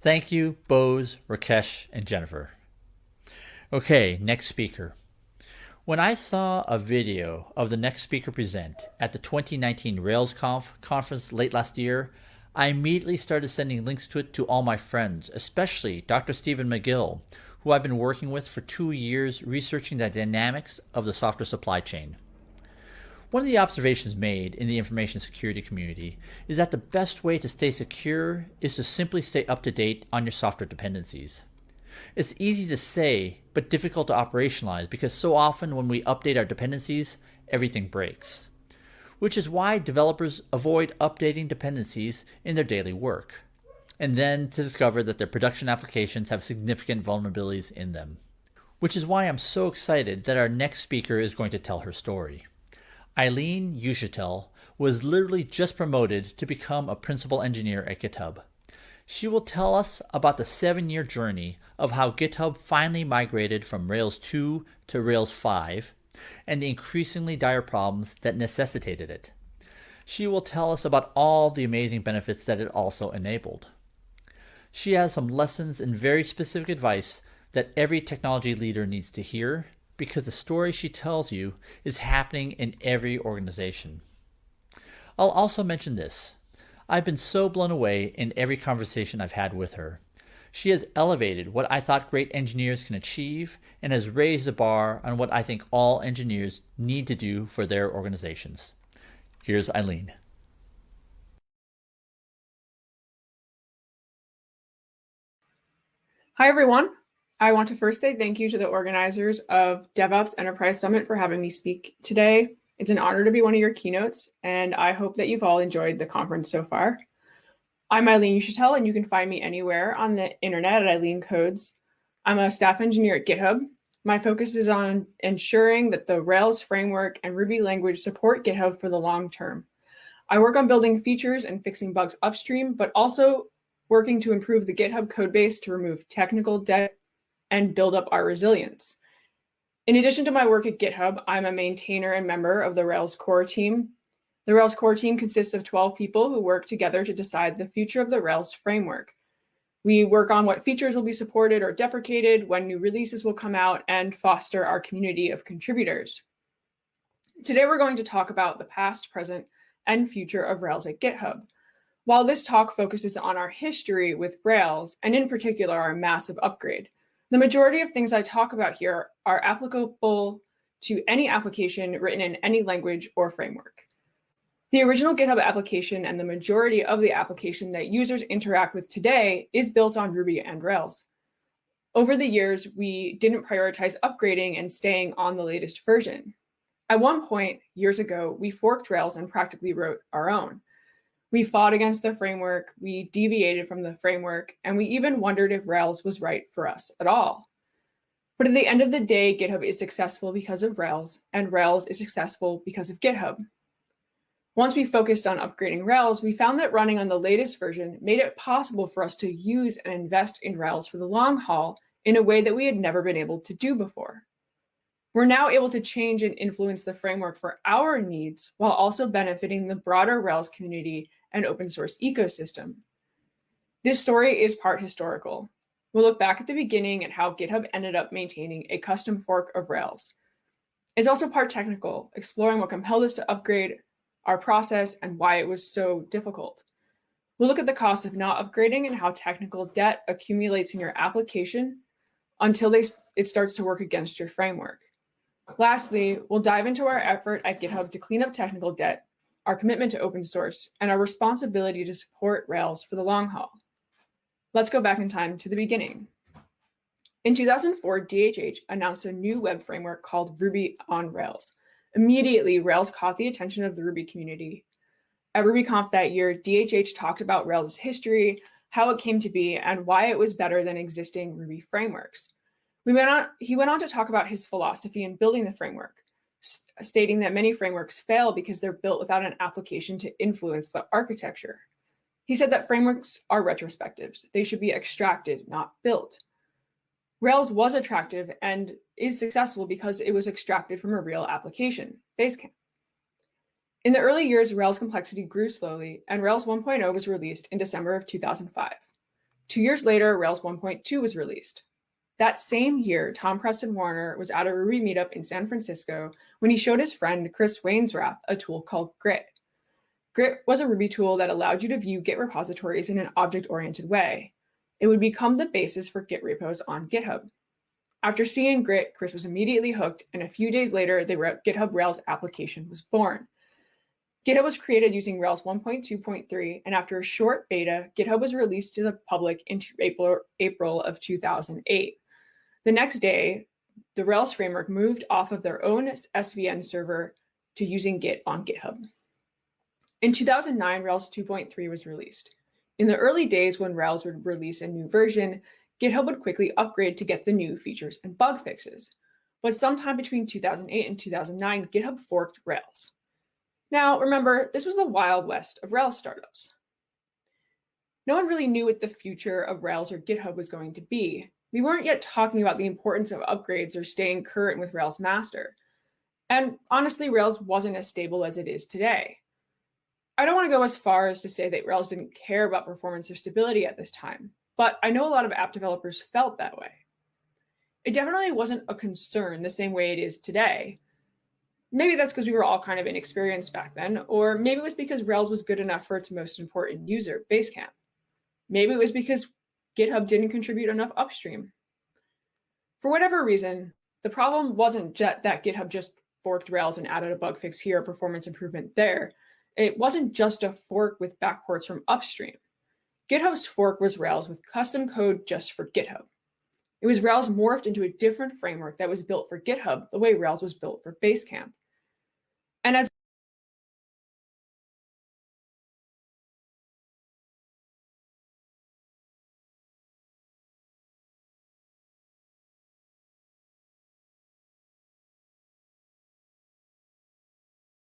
Thank you, Bose, Rakesh, and Jennifer. Okay, next speaker. When I saw a video of the next speaker present at the 2019 RailsConf conference late last year, I immediately started sending links to it to all my friends, especially Dr. Stephen McGill, who I've been working with for 2 years researching the dynamics of the software supply chain. One of the observations made in the information security community is that the best way to stay secure is to simply stay up to date on your software dependencies. It's easy to say, but difficult to operationalize because so often when we update our dependencies, everything breaks. Which is why developers avoid updating dependencies in their daily work, and then to discover that their production applications have significant vulnerabilities in them. Which is why I'm so excited that our next speaker is going to tell her story. Eileen Uchitelle was literally just promoted to become a principal engineer at GitHub. She will tell us about the 7-year journey of how GitHub finally migrated from Rails 2 to Rails 5 and the increasingly dire problems that necessitated it. She will tell us about all the amazing benefits that it also enabled. She has some lessons and very specific advice that every technology leader needs to hear because the story she tells you is happening in every organization. I'll also mention this. I've been so blown away in every conversation I've had with her. She has elevated what I thought great engineers can achieve and has raised the bar on what I think all engineers need to do for their organizations. Here's Eileen. Hi, everyone. I want to first say thank you to the organizers of DevOps Enterprise Summit for having me speak today. It's an honor to be one of your keynotes, and I hope that you've all enjoyed the conference so far. I'm Eileen Uchitelle, and you can find me anywhere on the internet at Eileen Codes. I'm a staff engineer at GitHub. My focus is on ensuring that the Rails framework and Ruby language support GitHub for the long term. I work on building features and fixing bugs upstream, but also working to improve the GitHub codebase to remove technical debt and build up our resilience. In addition to my work at GitHub, I'm a maintainer and member of the Rails core team. The Rails core team consists of 12 people who work together to decide the future of the Rails framework. We work on what features will be supported or deprecated, when new releases will come out, and foster our community of contributors. Today, we're going to talk about the past, present, and future of Rails at GitHub. While this talk focuses on our history with Rails, and in particular, our massive upgrade, the majority of things I talk about here are applicable to any application written in any language or framework. The original GitHub application and the majority of the application that users interact with today is built on Ruby and Rails. Over the years, we didn't prioritize upgrading and staying on the latest version. At one point, years ago, we forked Rails and practically wrote our own. We fought against the framework, we deviated from the framework, and we even wondered if Rails was right for us at all. But at the end of the day, GitHub is successful because of Rails, and Rails is successful because of GitHub. Once we focused on upgrading Rails, we found that running on the latest version made it possible for us to use and invest in Rails for the long haul in a way that we had never been able to do before. We're now able to change and influence the framework for our needs while also benefiting the broader Rails community and open source ecosystem. This story is part historical. We'll look back at the beginning at how GitHub ended up maintaining a custom fork of Rails. It's also part technical, exploring what compelled us to upgrade our process and why it was so difficult. We'll look at the cost of not upgrading and how technical debt accumulates in your application until it starts to work against your framework. Lastly, we'll dive into our effort at GitHub to clean up technical debt, our commitment to open source, and our responsibility to support Rails for the long haul. Let's go back in time to the beginning. In 2004, DHH announced a new web framework called Ruby on Rails. Immediately, Rails caught the attention of the Ruby community. At RubyConf that year, DHH talked about Rails' history, how it came to be, and why it was better than existing Ruby frameworks. He went on to talk about his philosophy in building the framework, stating that many frameworks fail because they're built without an application to influence the architecture. He said that frameworks are retrospectives. They should be extracted, not built. Rails was attractive and is successful because it was extracted from a real application, Basecamp. In the early years, Rails complexity grew slowly, and Rails 1.0 was released in December of 2005. 2 years later, Rails 1.2 was released. That same year, Tom Preston Warner was at a Ruby meetup in San Francisco when he showed his friend Chris Wainsrath a tool called Grit. Grit was a Ruby tool that allowed you to view Git repositories in an object-oriented way. It would become the basis for Git repos on GitHub. After seeing Grit, Chris was immediately hooked, and a few days later, the GitHub Rails application was born. GitHub was created using Rails 1.2.3, and after a short beta, GitHub was released to the public in April of 2008. The next day, the Rails framework moved off of their own SVN server to using Git on GitHub. In 2009, Rails 2.3 was released. In the early days when Rails would release a new version, GitHub would quickly upgrade to get the new features and bug fixes. But sometime between 2008 and 2009, GitHub forked Rails. Now, remember, this was the Wild West of Rails startups. No one really knew what the future of Rails or GitHub was going to be. We weren't yet talking about the importance of upgrades or staying current with Rails master. And honestly, Rails wasn't as stable as it is today. I don't want to go as far as to say that Rails didn't care about performance or stability at this time, but I know a lot of app developers felt that way. It definitely wasn't a concern the same way it is today. Maybe that's because we were all kind of inexperienced back then, or maybe it was because Rails was good enough for its most important user, Basecamp. Maybe it was because GitHub didn't contribute enough upstream. For whatever reason, the problem wasn't that GitHub just forked Rails and added a bug fix here, a performance improvement there. It wasn't just a fork with backports from upstream. GitHub's fork was Rails with custom code just for GitHub. It was Rails morphed into a different framework that was built for GitHub the way Rails was built for Basecamp. And as